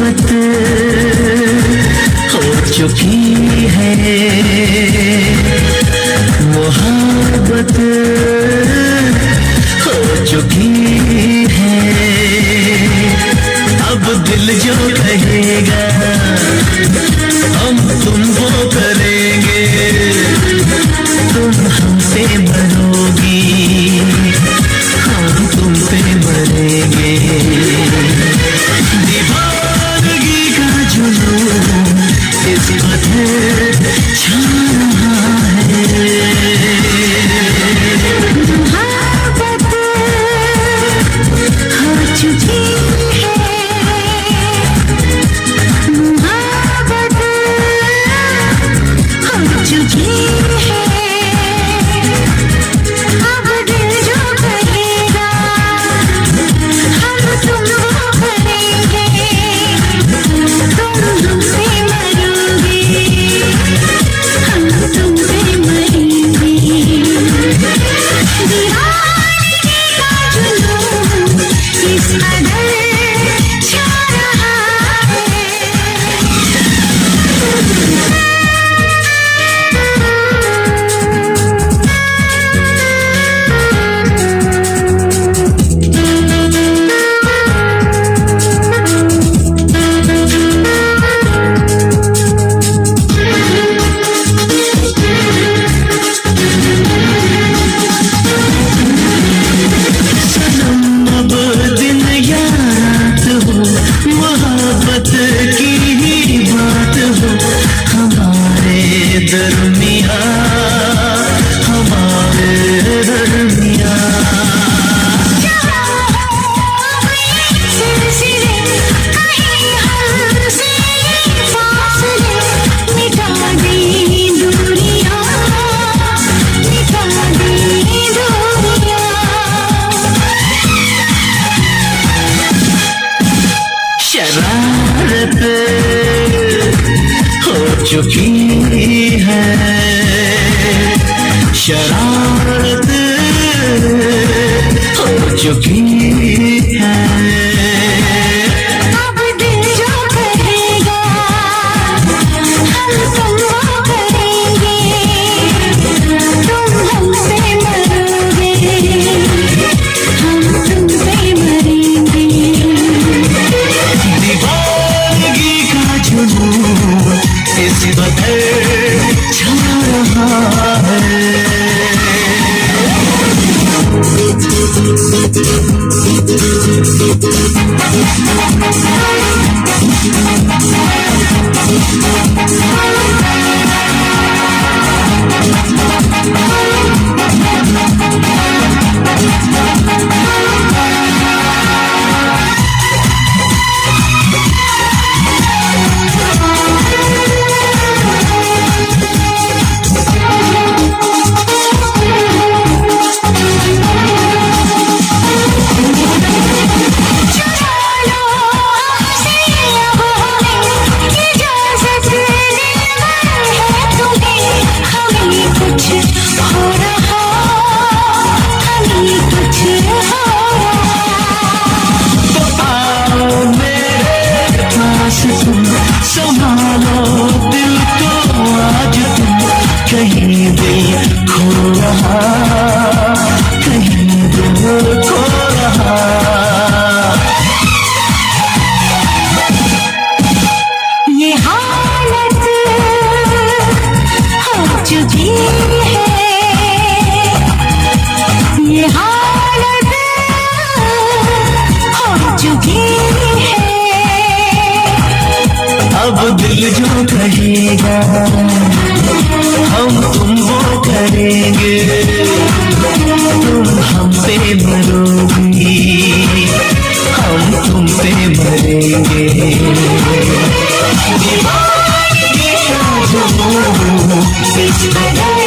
मोहब्बत हो चुकी है, मोहब्बत हो चुकी है। अब दिल जो कहेगा हम तुमको करेंगे, तुम हमसे मरोगी, हम तुम पे मरेंगे। दीवानगी का जुनून इस कदर छा रहा है। मोहब्बत हो चुकी है, मोहब्बत हो चुकी है। अब दिल जो कहेगा हम तुमको करेंगे, तुम हमसे मरोगे, हम तुम पे मरेंगे। दीवानगी का जुनून इस कदर छा रहा है। अब दिन या रात हो, मोहब्बत की ही बात हो हमारे दरमिया, हमारे दरमिया। मिटा दे दूरियां, मिटा दे दूरियां। शरारत हो चुकी है, शरारत हो चुकी है। अब दिल जो कहेगा हम तुमको करेंगे, तुम हमसे मरोगे, हम तुम पे मरेंगे। दीवानगी का जुनून इस कदर छा रहा है। संभालो दिल को आज तुम, कहीं दिल खो रहा, कहीं दिल खो रहा। ये हालत हो चुकी है, ये हालत हो चुकी है। अब दिल जो कहेगा हम तुमको करेंगे, तुम हम पे मरोगी, हम तुम पे मरेंगे। दीवानगी का जुनून इस कदर